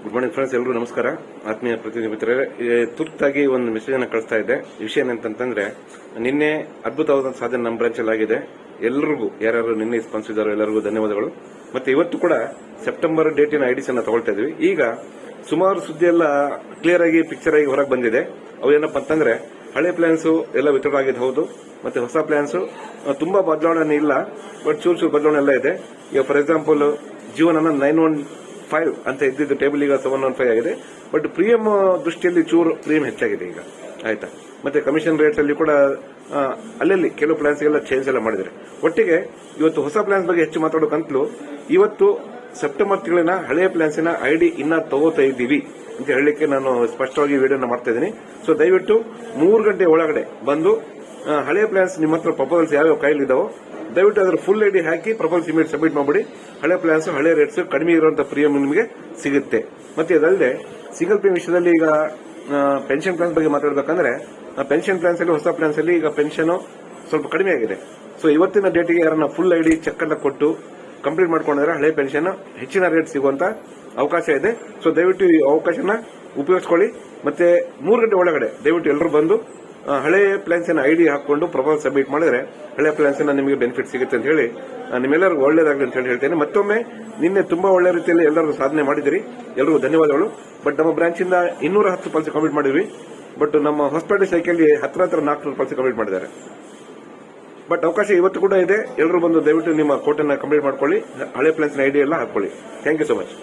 Good morning friends, ಎಲ್ಲರೂ ನಮಸ್ಕಾರ. ಆತ್ಮೀಯ ಪ್ರತಿನಿಧಿ ಮಿತ್ರರೇ, ತುರ್ತಾಗಿ ಒಂದು ಮೆಸೇಜ್ ಅನ್ನು ಕಳಿಸ್ತಾ ಇದ್ದೆ. ವಿಷಯ ಏನಂತಂದ್ರೆ, ನಿನ್ನೆ ಅದ್ಭುತವಾದ ಸಾಧನೆ ನಮ್ಮ ಬ್ರಾಂಚಲ್ಲಿ ಆಗಿದೆ. ಎಲ್ಲರಿಗೂ ಯಾರ್ಯಾರು ನಿನ್ನೆ ಸ್ಪಂದಿಸಿದಾರೋ ಎಲ್ಲರಿಗೂ ಧನ್ಯವಾದಗಳು. ಮತ್ತೆ ಇವತ್ತು ಕೂಡ ಸೆಪ್ಟೆಂಬರ್ ಡೇಟಿನ ಐಡಿಸ್ ಅನ್ನ ತಗೊಳ್ತಾ ಇದ್ವಿ. ಈಗ ಸುಮಾರು ಸುದ್ದಿ ಎಲ್ಲ ಕ್ಲಿಯರ್ ಆಗಿ ಪಿಕ್ಚರ್ ಆಗಿ ಹೊರಗೆ ಬಂದಿದೆ. ಅವು ಏನಪ್ಪಾ ಅಂತಂದ್ರೆ, ಹಳೆ ಪ್ಲಾನ್ಸ್ ಎಲ್ಲ ವಿತರಣೆ ಆಗಿದೆ, ಹೌದು. ಮತ್ತೆ ಹೊಸ ಪ್ಲಾನ್ಸ್ ತುಂಬಾ ಬದಲಾವಣೆ ಇಲ್ಲ, ಬಟ್ ಚೂರು ಬದಲಾವಣೆ ಎಲ್ಲ ಇದೆ. ಈಗ ಫಾರ್ ಎಕ್ಸಾಂಪಲ್ ಜೀವನ 915 ಅಂತ ಇದ್ದಿದ್ದು ಟೇಬಲ್ ಈಗ 715 ಆಗಿದೆ. ಬಟ್ ಪ್ರೀಮಿಯಂ ದೃಷ್ಟಿಯಲ್ಲಿ ಚೂರು ಪ್ರೀಮಿಯಂ ಹೆಚ್ಚಾಗಿದೆ ಈಗ, ಆಯ್ತಾ. ಮತ್ತೆ ಕಮಿಷನ್ ರೇಟ್ಸ್ ಅಲ್ಲಿ ಕೂಡ ಅಲ್ಲಲ್ಲಿ ಕೆಲವು ಪ್ಲಾನ್ಸ್ ಎಲ್ಲ ಚೇಂಜ್ ಎಲ್ಲ ಮಾಡಿದ್ದಾರೆ. ಒಟ್ಟಿಗೆ ಇವತ್ತು ಹೊಸ ಪ್ಲಾನ್ಸ್ ಬಗ್ಗೆ ಹೆಚ್ಚು ಮಾತಾಡೋಕಂತಲೂ ಇವತ್ತು ಸೆಪ್ಟೆಂಬರ್ ತಿಂಗಳಿನ ಹಳೆಯ ಪ್ಲಾನ್ಸಿನ ಐಡಿ ಇನ್ನ ತಗೋತಾ ಇದ್ದೀವಿ ಅಂತ ಹೇಳಲಿಕ್ಕೆ ನಾನು ಸ್ಪಷ್ಟವಾಗಿ ವಿಡಿಯೋನ ಮಾಡ್ತಾ ಇದ್ದೀನಿ. ಸೊ ದಯವಿಟ್ಟು 3 ಗಂಟೆ ಒಳಗಡೆ ಬಂದು ಹಳೆಯ ಪ್ಲಾನ್ಸ್ ನಿಮ್ಮ ಹತ್ರ ಪ್ರಪೋಸಲ್ಸ್ ಯಾವ್ಯಾವ ಕೈಲಿದ್ದಾವೋ ದಯವಿಟ್ಟು ಅದರ ಫುಲ್ ಐಡಿ ಹಾಕಿ ಪ್ರಪೋಸಲ್ ಇಮೇಜ್ ಸಬ್ಮಿಟ್ ಮಾಡಿಬಿಡಿ. ಹಳೆ ಪ್ಲಾನ್ಸ್ ಹಳೆ ರೇಟ್ಸ್ ಕಡಿಮೆ ಇರುವಂತಹ ಪ್ರೀಮಿಯಂ ನಿಮಗೆ ಸಿಗುತ್ತೆ. ಮತ್ತೆ ಅದಲ್ಲದೆ ಸಿಂಗಲ್ ಪೇ ವಿಷಯದಲ್ಲಿ ಈಗ ಪೆನ್ಷನ್ ಪ್ಲಾನ್ ಬಗ್ಗೆ ಮಾತಾಡಬೇಕಂದ್ರೆ, ಪೆನ್ಷನ್ ಪ್ಲಾನ್ಸ್ ಅಲ್ಲಿ ಹೊಸ ಪ್ಲಾನ್ಸ್ ಅಲ್ಲಿ ಈಗ ಪೆನ್ಷನ್ ಸ್ವಲ್ಪ ಕಡಿಮೆ ಆಗಿದೆ. ಸೊ ಇವತ್ತಿನ ಡೇಟಿಗೆ ಯಾರನ್ನ ಫುಲ್ ಐಡಿ ಚೆಕ್ ಅನ್ನ ಕೊಟ್ಟು ಕಂಪ್ಲೀಟ್ ಮಾಡ್ಕೊಂಡ್ರೆ ಹಳೆ ಪೆನ್ಷನ್ ಹೆಚ್ಚಿನ ರೇಟ್ ಸಿಗುವಂತ ಅವಕಾಶ ಇದೆ. ಸೊ ದಯವಿಟ್ಟು ಈ ಅವಕಾಶನ ಉಪಯೋಗಿಸ್ಕೊಳ್ಳಿ. ಮತ್ತೆ 3 ಗಂಟೆ ಒಳಗಡೆ ದಯವಿಟ್ಟು ಎಲ್ಲರೂ ಬಂದು ಹಳೆ ಪ್ಲಾನ್ಸಿನ ಐಡಿ ಹಾಕೊಂಡು ಪ್ರಪೋಸಲ್ ಸಬ್ಮಿಟ್ ಮಾಡಿದ್ರೆ ಹಳೆ ಪ್ಲಾನ್ಸಿನ ನಿಮಗೆ ಬೆನಿಫಿಟ್ ಸಿಗುತ್ತೆ ಅಂತ ಹೇಳಿ ನಿಮ್ಮೆಲ್ಲರಿಗೂ ಒಳ್ಳೇದಾಗಲಿ ಅಂತ ಹೇಳಿ ಹೇಳ್ತೇನೆ. ಮತ್ತೊಮ್ಮೆ ನಿನ್ನೆ ತುಂಬಾ ಒಳ್ಳೆ ರೀತಿಯಲ್ಲಿ ಎಲ್ಲರೂ ಸಾಧನೆ ಮಾಡಿದಿರಿ, ಎಲ್ಲರಿಗೂ ಧನ್ಯವಾದಗಳು. ಬಟ್ ನಮ್ಮ ಬ್ರಾಂಚ್ ಇಂದ 210 ಪಾಲಿಸಿ ಕಂಪ್ಲೀಟ್ ಮಾಡಿದ್ವಿ. ಬಟ್ ನಮ್ಮ ಹೊಸಪೇಟೆ ಸೈಕಲ್ ಹತ್ರ 400 ಪಾಲಿಸಿ ಕಂಪ್ಲೀಟ್ ಮಾಡಿದ್ದಾರೆ. ಬಟ್ ಅವಕಾಶ ಇವತ್ತು ಕೂಡ ಇದೆ. ಎಲ್ಲರೂ ಬಂದು ದಯವಿಟ್ಟು ನಿಮ್ಮ ಕೋಟನ್ನ ಕಂಪ್ಲೀಟ್ ಮಾಡ್ಕೊಳ್ಳಿ, ಹಳೆ ಪ್ಲಾನ್ಸಿನ ಐಡಿ ಎಲ್ಲ ಹಾಕೊಳ್ಳಿ. Thank you so much.